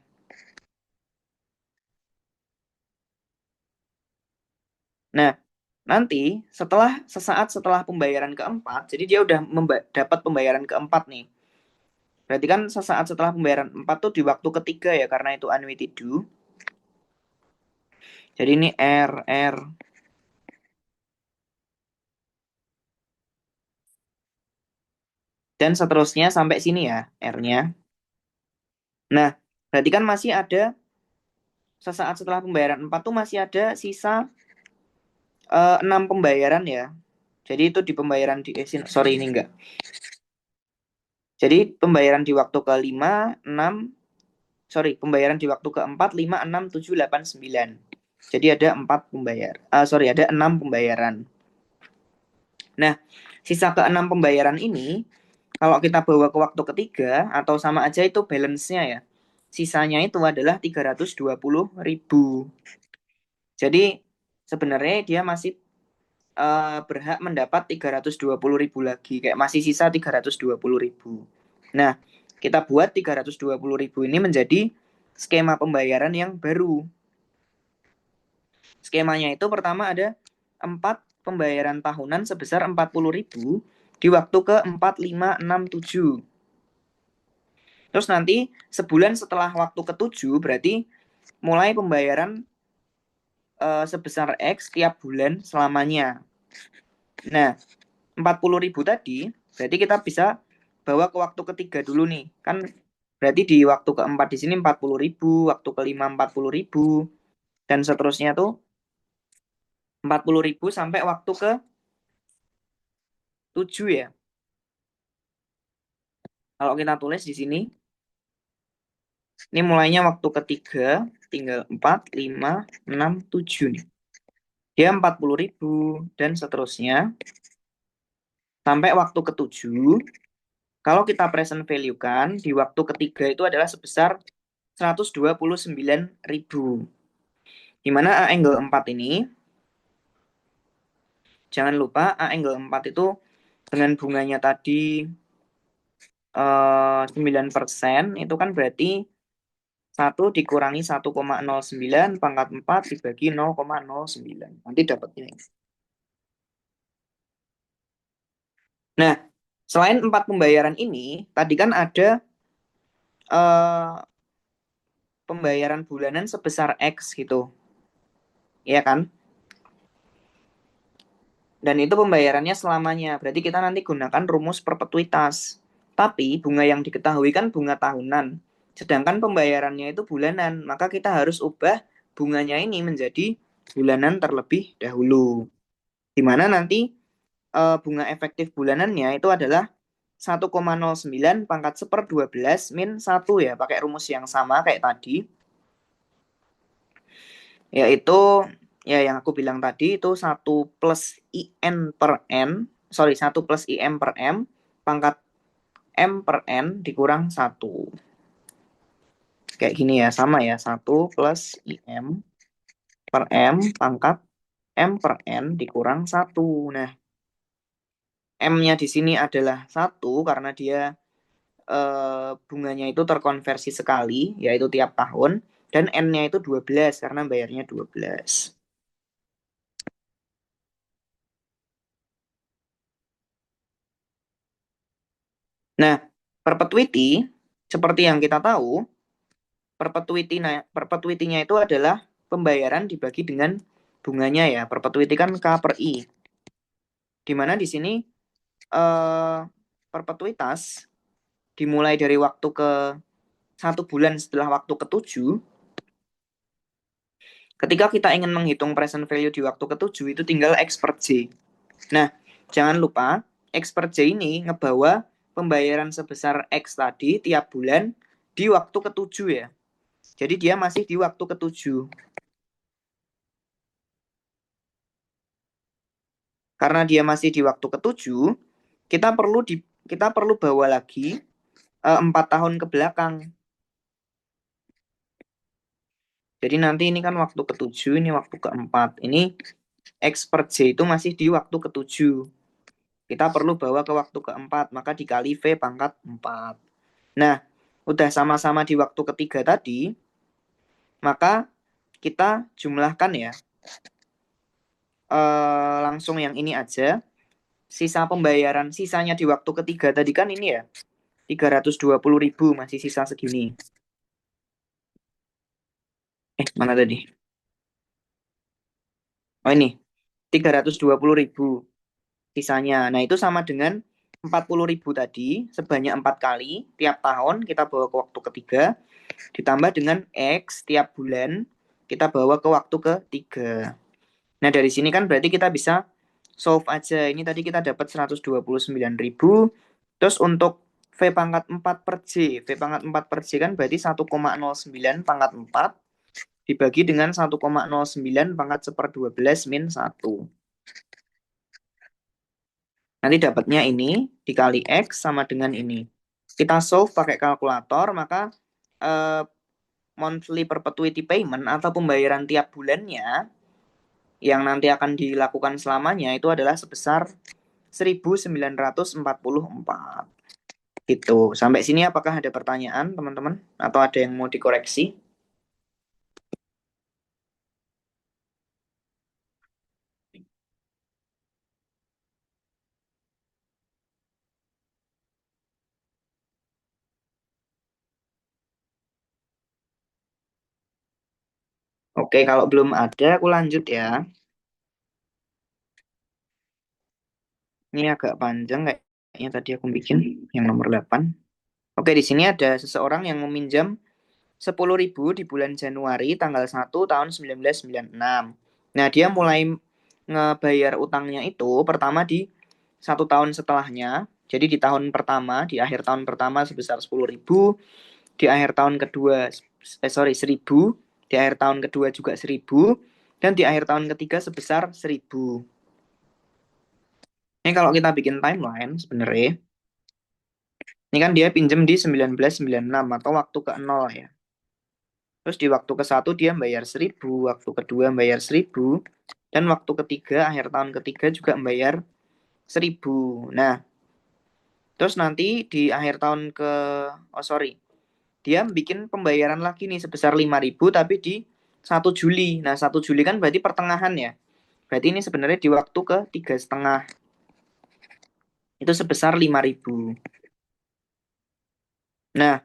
nanti sesaat setelah pembayaran keempat, jadi dia udah dapat pembayaran keempat nih. Berarti kan sesaat setelah pembayaran 4 tuh di waktu ketiga ya, karena itu annuity due. Jadi ini R. Dan seterusnya sampai sini ya, R-nya. Nah, berarti kan masih ada, sesaat setelah pembayaran 4 tuh masih ada sisa 6 pembayaran ya. Jadi itu di pembayaran sorry ini enggak. Jadi pembayaran di waktu ke-5, 6, pembayaran di waktu ke-4, 5, 6, 7, 8, 9. Jadi ada 6 pembayaran. Nah, sisa ke-6 pembayaran ini, kalau kita bawa ke waktu ketiga, atau sama aja itu balance-nya ya, sisanya itu adalah 320.000. Jadi sebenarnya dia masih berhak mendapat 320.000 lagi, kayak masih sisa 320.000. Nah, kita buat 320.000 ini menjadi skema pembayaran yang baru. Skemanya itu pertama ada 4 pembayaran tahunan sebesar 40.000 di waktu ke 4, 5, 6, 7. Terus nanti sebulan setelah waktu ketujuh berarti mulai pembayaran sebesar X tiap bulan selamanya. Nah, 40.000 tadi berarti kita bisa bawa ke waktu ketiga dulu nih. Kan berarti di waktu keempat di sini 40.000, waktu kelima 40.000, dan seterusnya tuh 40.000 sampai waktu ke 7 ya. Kalau kita tulis di sini, ini mulainya waktu ketiga, tinggal 4, 5, 6, 7 nih. Dia 40.000 dan seterusnya sampai waktu ketujuh. Kalau kita present value kan di waktu ketiga itu adalah sebesar 129.000. Di mana A angle 4 ini, jangan lupa A angle 4 itu dengan bunganya tadi 9%, itu kan berarti 1 dikurangi 1,09 pangkat 4 dibagi 0,09. Nanti dapatnya ini. Nah, selain 4 pembayaran ini, tadi kan ada eh, pembayaran bulanan sebesar X gitu. Iya kan? Dan itu pembayarannya selamanya. Berarti kita nanti gunakan rumus perpetuitas. Tapi bunga yang diketahui kan bunga tahunan. Sedangkan pembayarannya itu bulanan. Maka kita harus ubah bunganya ini menjadi bulanan terlebih dahulu. Di mana nanti bunga efektif bulanannya itu adalah 1,09 pangkat 1/12 min 1 ya. Pakai rumus yang sama kayak tadi. Yaitu ya yang aku bilang tadi itu 1 plus IN per M pangkat M per N dikurang 1. Kayak gini ya, sama ya, 1 plus IM per M pangkat M per N dikurang 1. Nah, M-nya di sini adalah 1 karena dia bunganya itu terkonversi sekali, yaitu tiap tahun, dan N-nya itu 12 karena bayarnya 12. Nah, perpetuity seperti yang kita tahu, perpetuity-nya itu adalah pembayaran dibagi dengan bunganya ya. Perpetuity kan K per I. Di mana di sini perpetuitas dimulai dari waktu ke 1 bulan setelah waktu ketujuh. Ketika kita ingin menghitung present value di waktu ketujuh itu tinggal X per J. Nah, jangan lupa X per J ini ngebawa pembayaran sebesar X tadi tiap bulan di waktu ketujuh ya. Jadi dia masih di waktu ketujuh. Karena dia masih di waktu ketujuh, kita perlu bawa lagi 4 tahun ke belakang. Jadi nanti ini kan waktu ketujuh, ini waktu keempat. Ini X per J itu masih di waktu ketujuh. Kita perlu bawa ke waktu keempat, maka dikali V pangkat 4. Nah, udah sama-sama di waktu ketiga tadi, maka kita jumlahkan ya. Langsung yang ini aja. Sisa pembayaran, sisanya di waktu ketiga tadi kan ini ya. 320.000 masih sisa segini. Mana tadi? Oh ini, 320.000 sisanya. Nah, itu sama dengan 40.000 tadi, sebanyak 4 kali, tiap tahun kita bawa ke waktu ketiga, ditambah dengan X tiap bulan, kita bawa ke waktu ketiga. Nah, dari sini kan berarti kita bisa solve aja. Ini tadi kita dapat 129.000, terus untuk V pangkat 4 per J. V pangkat 4 per J kan berarti 1,09 pangkat 4 dibagi dengan 1,09 pangkat 1/12 min 1. Nanti dapatnya ini dikali X sama dengan ini. Kita solve pakai kalkulator, maka monthly perpetuity payment atau pembayaran tiap bulannya yang nanti akan dilakukan selamanya itu adalah sebesar 1.944. Gitu. Sampai sini apakah ada pertanyaan, teman-teman? Atau ada yang mau dikoreksi? Oke, kalau belum ada aku lanjut ya. Ini agak panjang kayaknya tadi aku bikin yang nomor 8. Oke, di sini ada seseorang yang meminjam 10.000 di bulan Januari tanggal 1 tahun 1996. Nah, dia mulai ngebayar utangnya itu pertama di 1 tahun setelahnya. Jadi di tahun pertama, di akhir tahun pertama sebesar 10.000, di akhir tahun kedua, 1.000, di akhir tahun kedua juga 1.000, dan di akhir tahun ketiga sebesar 1.000. Ini kalau kita bikin timeline sebenarnya, ini kan dia pinjem di 1996 atau waktu ke 0 ya. Terus di waktu ke-1 dia bayar 1.000, waktu kedua bayar 1.000, dan waktu ketiga, akhir tahun ketiga juga bayar 1.000. Nah, terus nanti di akhir tahun oh sorry, dia bikin pembayaran lagi nih sebesar 5.000 tapi di 1 Juli. Nah, 1 Juli kan berarti pertengahan ya. Berarti ini sebenarnya di waktu ke 3,5. Itu sebesar 5.000. Nah,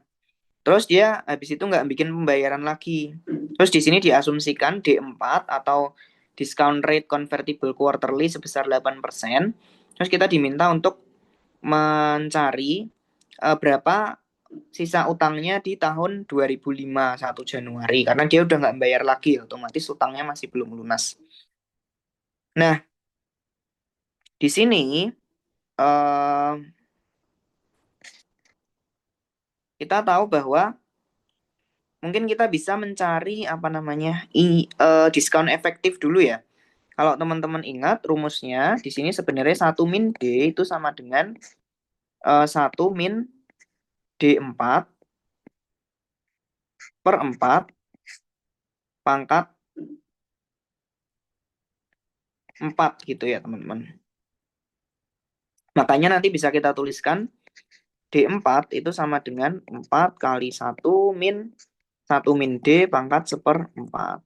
terus dia habis itu nggak bikin pembayaran lagi. Terus di sini diasumsikan D4 atau discount rate convertible quarterly sebesar 8%. Terus kita diminta untuk mencari berapa sisa utangnya di tahun 2005 1 Januari. Karena dia udah nggak bayar lagi, otomatis utangnya masih belum lunas. Nah, di sini eh, kita tahu bahwa mungkin kita bisa mencari apa namanya diskon efektif dulu ya. Kalau teman-teman ingat rumusnya di sini sebenarnya 1 min D itu sama dengan 1 min D4 per 4 pangkat 4 gitu ya teman-teman. Makanya nanti bisa kita tuliskan D4 itu sama dengan 4 kali 1 min D pangkat 1/4.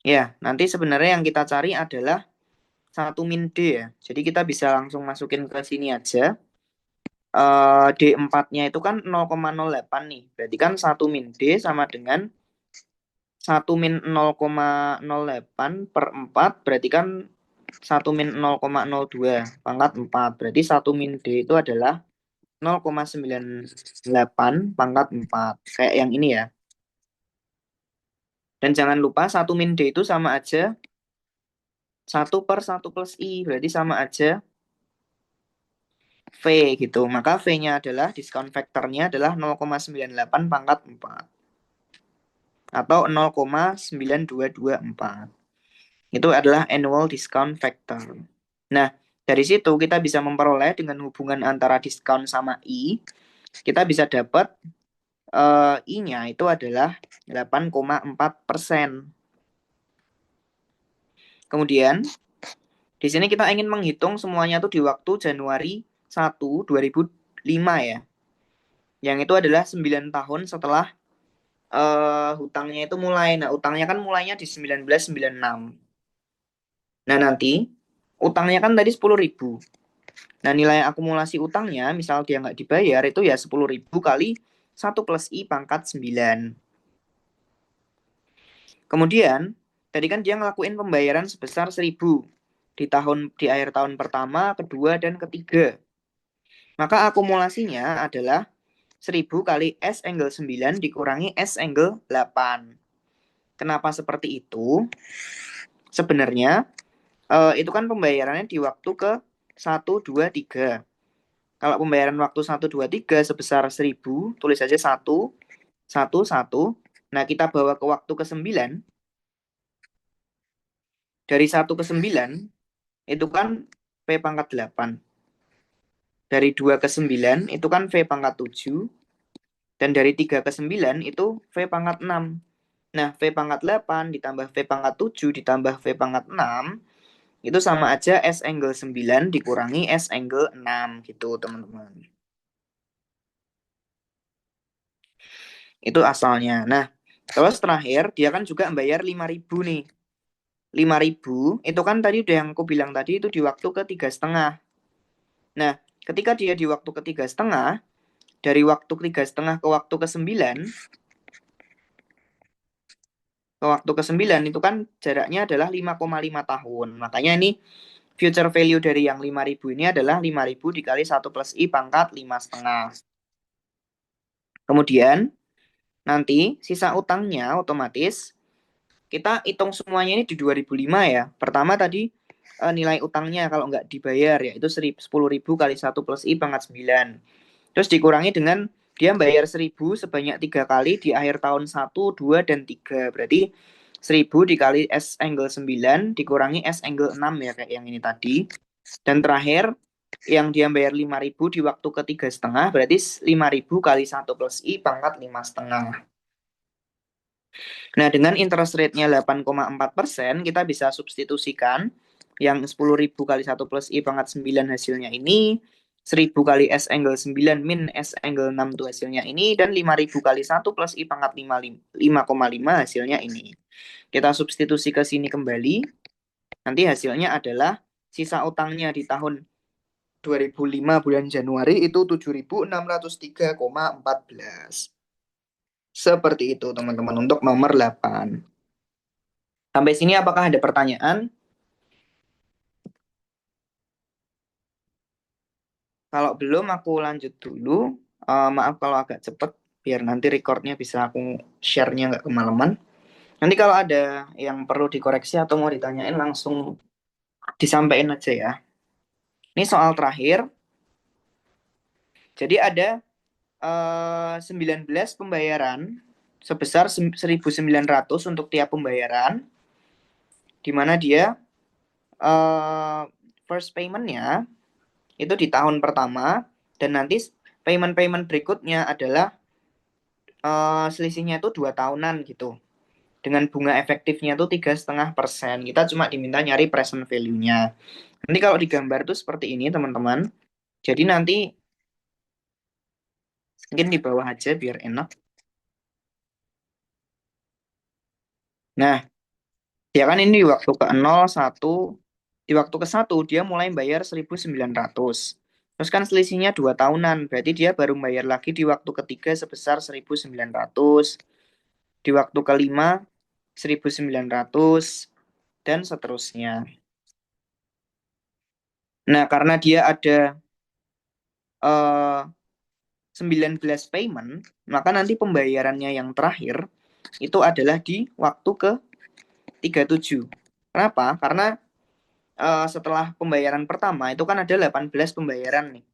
Ya, nanti sebenarnya yang kita cari adalah 1 min D ya. Jadi kita bisa langsung masukin ke sini aja. D4-nya itu kan 0,08 nih. Berarti kan 1 min D sama dengan 1 min 0,08 per 4. Berarti kan 1 min 0,02 pangkat 4. Berarti 1 min D itu adalah 0,98 pangkat 4. Kayak yang ini ya. Dan jangan lupa 1 min D itu sama aja 1/1 plus I. Berarti sama aja V gitu. Maka V-nya adalah discount factor-nya adalah 0,98 pangkat 4. Atau 0,9224. Itu adalah annual discount factor. Nah, dari situ kita bisa memperoleh dengan hubungan antara diskon sama I, kita bisa dapat I-nya itu adalah 8,4%. Kemudian, di sini kita ingin menghitung semuanya tuh di waktu Januari 1, 2005 ya. Yang itu adalah 9 tahun setelah hutangnya itu mulai. Nah, utangnya kan mulainya di 1996. Nah, nanti utangnya kan tadi 10.000. Nah, nilai akumulasi utangnya, misal dia nggak dibayar, itu ya 10.000 kali 1 plus I pangkat 9. Kemudian, tadi kan dia ngelakuin pembayaran sebesar 1.000 di akhir tahun pertama, kedua, dan ketiga. Maka akumulasinya adalah 1.000 kali S angle 9 dikurangi S angle 8. Kenapa seperti itu? Sebenarnya, itu kan pembayarannya di waktu ke 1, 2, 3. Kalau pembayaran waktu 1, 2, 3 sebesar 1.000, tulis aja 1, 1, 1. Nah, kita bawa ke waktu ke-9. Dari 1 ke 9, itu kan V pangkat 8. Dari 2 ke 9, itu kan V pangkat 7. Dan dari 3 ke 9, itu V pangkat 6. Nah, V pangkat 8 ditambah V pangkat 7 ditambah V pangkat 6, itu sama aja S angle 9 dikurangi S angle 6 gitu, teman-teman. Itu asalnya. Nah, terus terakhir dia kan juga bayar 5.000 nih. 5.000 itu kan tadi udah yang aku bilang tadi itu di waktu ke 3,5. Nah, ketika dia di waktu ke 3,5, dari waktu 3,5 ke waktu ke-9, itu kan jaraknya adalah 5,5 tahun. Makanya ini future value dari yang 5.000 ini adalah 5.000 dikali 1 plus I pangkat 5,5. Kemudian nanti sisa utangnya otomatis kita hitung semuanya ini di 2005 ya. Pertama tadi nilai utangnya kalau nggak dibayar yaitu 10.000 kali 1 plus I pangkat 9. Terus dikurangi dengan dia bayar 1.000 sebanyak 3 kali di akhir tahun 1, 2, dan 3. Berarti 1.000 dikali S angle 9 dikurangi S angle 6 ya kayak yang ini tadi. Dan terakhir yang dia bayar 5.000 di waktu ketiga setengah berarti 5.000 kali 1 plus I pangkat 5,5. Nah, dengan interest rate-nya 8,4%, kita bisa substitusikan yang 10.000 kali 1 plus I pangkat 9 hasilnya ini, 1.000 kali S angle 9 min S angle 6 itu hasilnya ini, dan 5.000 kali 1 plus I pangkat 5,5 hasilnya ini. Kita substitusi ke sini kembali, nanti hasilnya adalah sisa utangnya di tahun 2005 bulan Januari itu 7.603,14. Seperti itu teman-teman untuk nomor 8. Sampai sini apakah ada pertanyaan? Kalau belum aku lanjut dulu. Maaf kalau agak cepet, biar nanti recordnya bisa aku share-nya nggak kemalaman. Nanti kalau ada yang perlu dikoreksi atau mau ditanyain langsung disampaikan aja ya. Ini soal terakhir. Jadi ada 19 pembayaran sebesar 1.900 untuk tiap pembayaran, di mana dia first payment-nya itu di tahun pertama, dan nanti payment-payment berikutnya adalah selisihnya itu 2 tahunan gitu. Dengan bunga efektifnya itu 3,5%. Kita cuma diminta nyari present value-nya. Nanti kalau digambar itu seperti ini teman-teman. Jadi nanti mungkin di bawah aja biar enak. Nah, ya kan ini di waktu ke-0, 1, di waktu ke-1 dia mulai bayar 1.900. Terus kan selisihnya 2 tahunan, berarti dia baru bayar lagi di waktu ketiga sebesar 1.900. Di waktu kelima 1.900 dan seterusnya. Nah, karena dia ada 19 payment, maka nanti pembayarannya yang terakhir itu adalah di waktu ke-37. Kenapa? Karena setelah pembayaran pertama itu kan ada 18 pembayaran nih.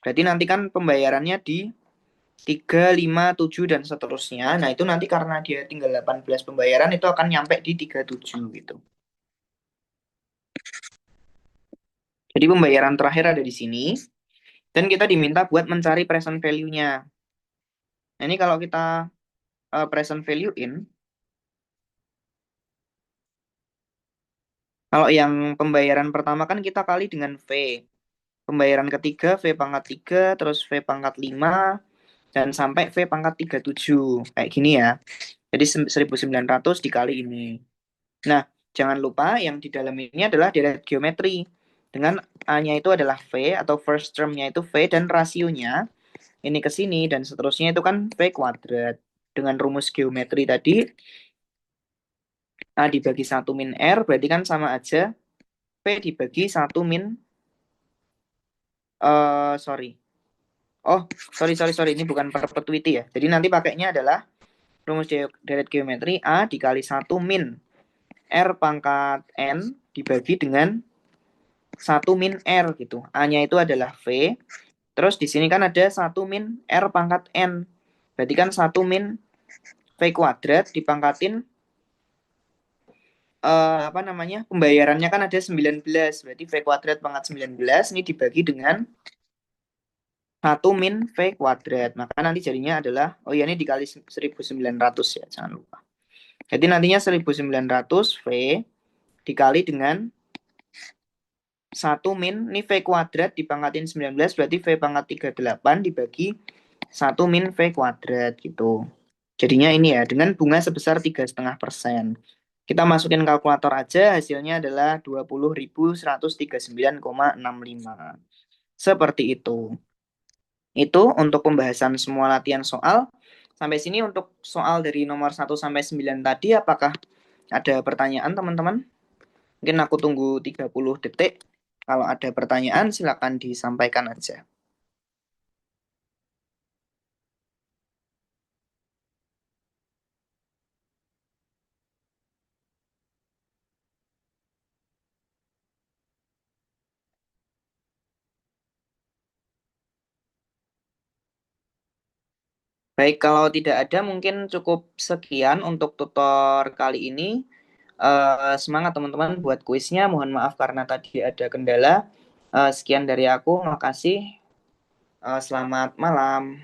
Berarti nanti kan pembayarannya di 3, 5, 7, dan seterusnya. Nah, itu nanti karena dia tinggal 18 pembayaran itu akan nyampe di 37 gitu. Jadi pembayaran terakhir ada di sini. Dan kita diminta buat mencari present value-nya. Nah, ini kalau kita present value in, kalau yang pembayaran pertama kan kita kali dengan V. Pembayaran ketiga V pangkat 3, terus V pangkat 5, dan sampai V pangkat 37. Kayak gini ya. Jadi 1.900 dikali ini. Nah, jangan lupa yang di dalam ini adalah deret geometri. Dengan A-nya itu adalah V atau first term-nya itu V dan rasionya ini ke sini dan seterusnya itu kan V kuadrat. Dengan rumus geometri tadi, A dibagi 1 min R berarti kan sama aja V dibagi 1 min sorry. Oh, sorry. Ini bukan perpetuity ya. Jadi nanti pakainya adalah rumus deret geometri A dikali 1 min R pangkat N dibagi dengan 1 min R gitu. A-nya itu adalah V. Terus di sini kan ada 1 min R pangkat N. Berarti kan 1 min V kuadrat dipangkatin apa namanya? Pembayarannya kan ada 19. Berarti V kuadrat pangkat 19 ini dibagi dengan 1 min V kuadrat. Maka nanti jadinya adalah, oh ya ini dikali 1.900 ya, jangan lupa. Jadi nantinya 1.900 V dikali dengan 1 min, ini V kuadrat dipangkatin 19, berarti V pangkat 38 dibagi 1 min V kuadrat gitu. Jadinya ini ya, dengan bunga sebesar 3,5%. Kita masukin kalkulator aja, hasilnya adalah 20.139,65. Seperti itu. Itu untuk pembahasan semua latihan soal. Sampai sini untuk soal dari nomor 1 sampai 9 tadi, apakah ada pertanyaan teman-teman? Mungkin aku tunggu 30 detik. Kalau ada pertanyaan silakan disampaikan aja. Baik, kalau tidak ada mungkin cukup sekian untuk tutor kali ini. Semangat teman-teman buat kuisnya. Mohon maaf karena tadi ada kendala. Sekian dari aku, makasih. Selamat malam.